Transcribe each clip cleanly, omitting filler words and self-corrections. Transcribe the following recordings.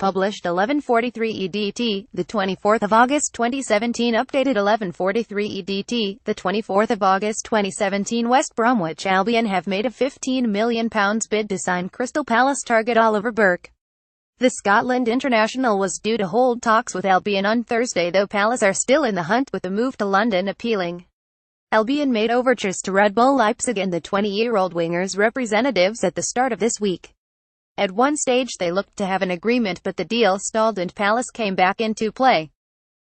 Published 11:43 EDT, the 24th of August 2017. Updated 11:43 EDT, the 24th of August 2017. West Bromwich Albion have made a £15 million bid to sign Crystal Palace target Oliver Burke. The Scotland international was due to hold talks with Albion on Thursday, though Palace are still in the hunt, with the move to London appealing. Albion made overtures to Red Bull Leipzig and the 20-year-old winger's representatives at the start of this week. At one stage they looked to have an agreement, but the deal stalled and Palace came back into play.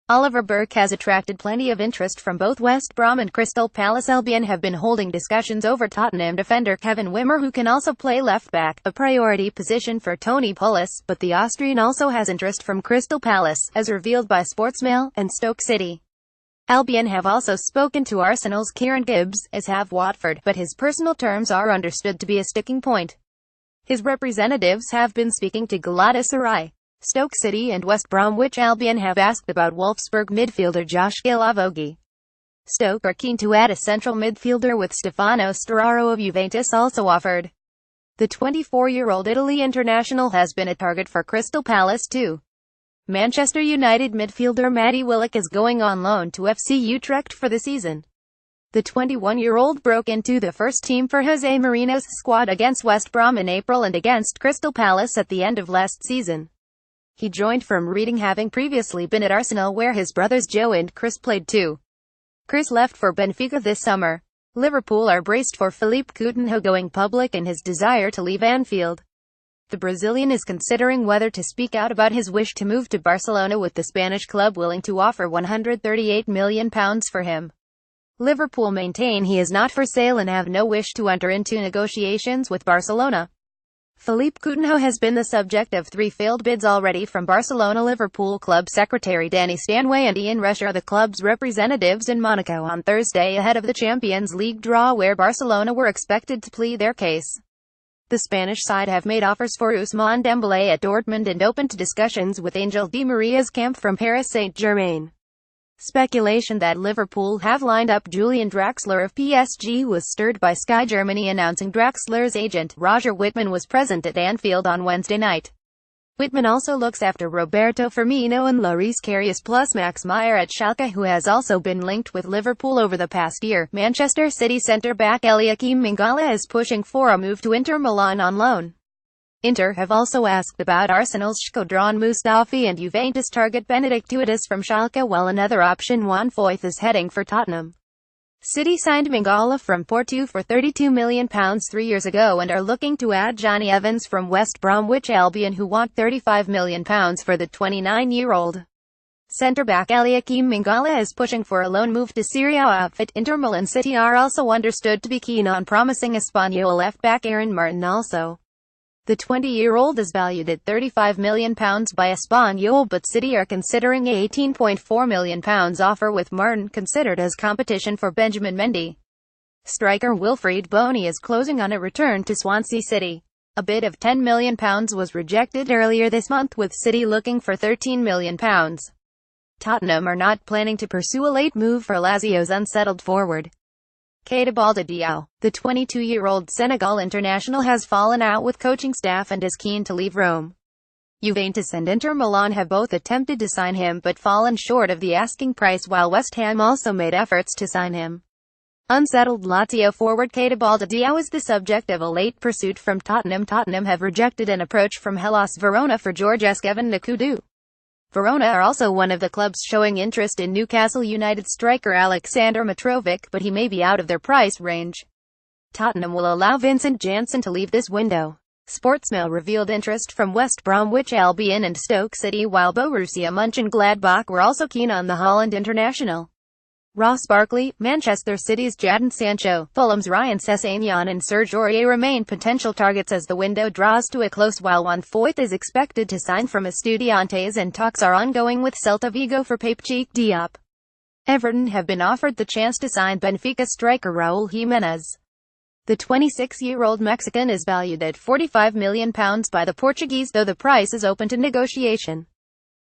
Oliver Burke has attracted plenty of interest from both West Brom and Crystal Palace. Albion have been holding discussions over Tottenham defender Kevin Wimmer, who can also play left-back, a priority position for Tony Pulis, but the Austrian also has interest from Crystal Palace, as revealed by Sportsmail, and Stoke City. Albion have also spoken to Arsenal's Kieran Gibbs, as have Watford, but his personal terms are understood to be a sticking point. His representatives have been speaking to Galatasaray, Stoke City and West Bromwich Albion have asked about Wolfsburg midfielder Josh Gilavogi. Stoke are keen to add a central midfielder, with Stefano Sturaro of Juventus also offered. The 24-year-old Italy international has been a target for Crystal Palace too. Manchester United midfielder Matty Willock is going on loan to FC Utrecht for the season. The 21-year-old broke into the first team for Jose Mourinho's squad against West Brom in April and against Crystal Palace at the end of last season. He joined from Reading, having previously been at Arsenal, where his brothers Joe and Chris played too. Chris left for Benfica this summer. Liverpool are braced for Philippe Coutinho going public and his desire to leave Anfield. The Brazilian is considering whether to speak out about his wish to move to Barcelona, with the Spanish club willing to offer £138 million for him. Liverpool maintain he is not for sale and have no wish to enter into negotiations with Barcelona. Philippe Coutinho has been the subject of 3 failed bids already from Barcelona. Liverpool club secretary Danny Stanway and Ian Rush are the club's representatives in Monaco on Thursday ahead of the Champions League draw, where Barcelona were expected to plead their case. The Spanish side have made offers for Ousmane Dembélé at Dortmund and open to discussions with Angel Di Maria's camp from Paris Saint-Germain. Speculation that Liverpool have lined up Julian Draxler of PSG was stirred by Sky Germany announcing Draxler's agent, Roger Whitman, was present at Anfield on Wednesday night. Whitman also looks after Roberto Firmino and Lloris Karius, plus Max Meyer at Schalke, who has also been linked with Liverpool over the past year. Manchester City centre-back Eliakim Mangala is pushing for a move to Inter Milan on loan. Inter have also asked about Arsenal's Shkodran Mustafi and Juventus target Benedict Tuitis from Schalke, while another option, Juan Foyth, is heading for Tottenham. City signed Mangala from Porto for £32 million 3 years ago and are looking to add Johnny Evans from West Bromwich Albion, who want £35 million for the 29-year-old. Centre-back Eliakim Mangala is pushing for a loan move to Serie A outfit Inter Milan. City are also understood to be keen on promising Espanyol left-back Aaron Martin also. The 20-year-old is valued at £35 million by Espanyol, but City are considering a £18.4 million offer, with Martin considered as competition for Benjamin Mendy. Striker Wilfried Bony is closing on a return to Swansea City. A bid of £10 million was rejected earlier this month, with City looking for £13 million. Tottenham are not planning to pursue a late move for Lazio's unsettled forward. Keita Balde-Diao, the 22-year-old Senegal international, has fallen out with coaching staff and is keen to leave Rome. Juventus and Inter Milan have both attempted to sign him but fallen short of the asking price, while West Ham also made efforts to sign him. Unsettled Lazio forward Keita Balde-Diao is the subject of a late pursuit from Tottenham. Tottenham have rejected an approach from Hellas Verona for George Eskevan Nkoudou. Verona are also one of the clubs showing interest in Newcastle United striker Alexander Mitrovic, but he may be out of their price range. Tottenham will allow Vincent Janssen to leave this window. Sportsmail revealed interest from West Bromwich Albion and Stoke City, while Borussia Mönchengladbach were also keen on the Holland international. Ross Barkley, Manchester City's Jadon Sancho, Fulham's Ryan Sessegnon and Serge Aurier remain potential targets as the window draws to a close, while Juan Foyth is expected to sign from Estudiantes and talks are ongoing with Celta Vigo for Pape Cheikh Diop. Everton have been offered the chance to sign Benfica striker Raul Jimenez. The 26-year-old Mexican is valued at £45 million by the Portuguese, though the price is open to negotiation.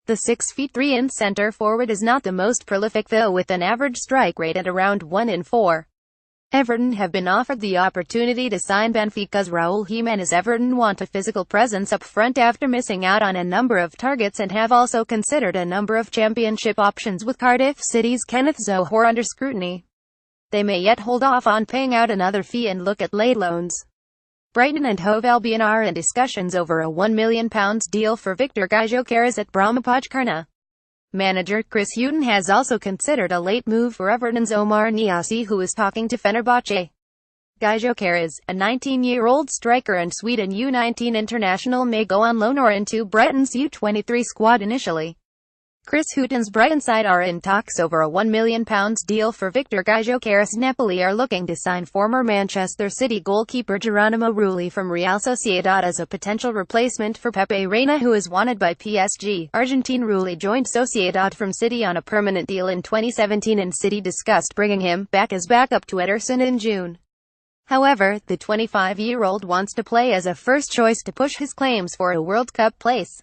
The 6'3" centre forward is not the most prolific, though, with an average strike rate at around 1 in 4. Everton have been offered the opportunity to sign Benfica's Raúl Jimenez. Everton want a physical presence up front after missing out on a number of targets and have also considered a number of championship options, with Cardiff City's Kenneth Zohore under scrutiny. They may yet hold off on paying out another fee and look at late loans. Brighton and Hove Albion are in discussions over a £1 million deal for Victor Gyökeres at Brom. Manager Chris Hughton has also considered a late move for Everton's Omar Niasse, who is talking to Fenerbahce. Gyökeres, a 19-year-old striker and Sweden U19 international, may go on loan or into Brighton's U23 squad initially. Chris Hughton's Brighton side are in talks over a £1 million deal for Victor Gyökeres. Napoli are looking to sign former Manchester City goalkeeper Geronimo Rulli from Real Sociedad as a potential replacement for Pepe Reina, who is wanted by PSG. Argentine Rulli joined Sociedad from City on a permanent deal in 2017, and City discussed bringing him back as backup to Ederson in June. However, the 25-year-old wants to play as a first choice to push his claims for a World Cup place.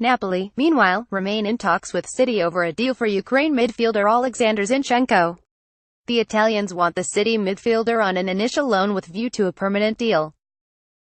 Napoli, meanwhile, remain in talks with City over a deal for Ukraine midfielder Alexander Zinchenko. The Italians want the City midfielder on an initial loan with view to a permanent deal.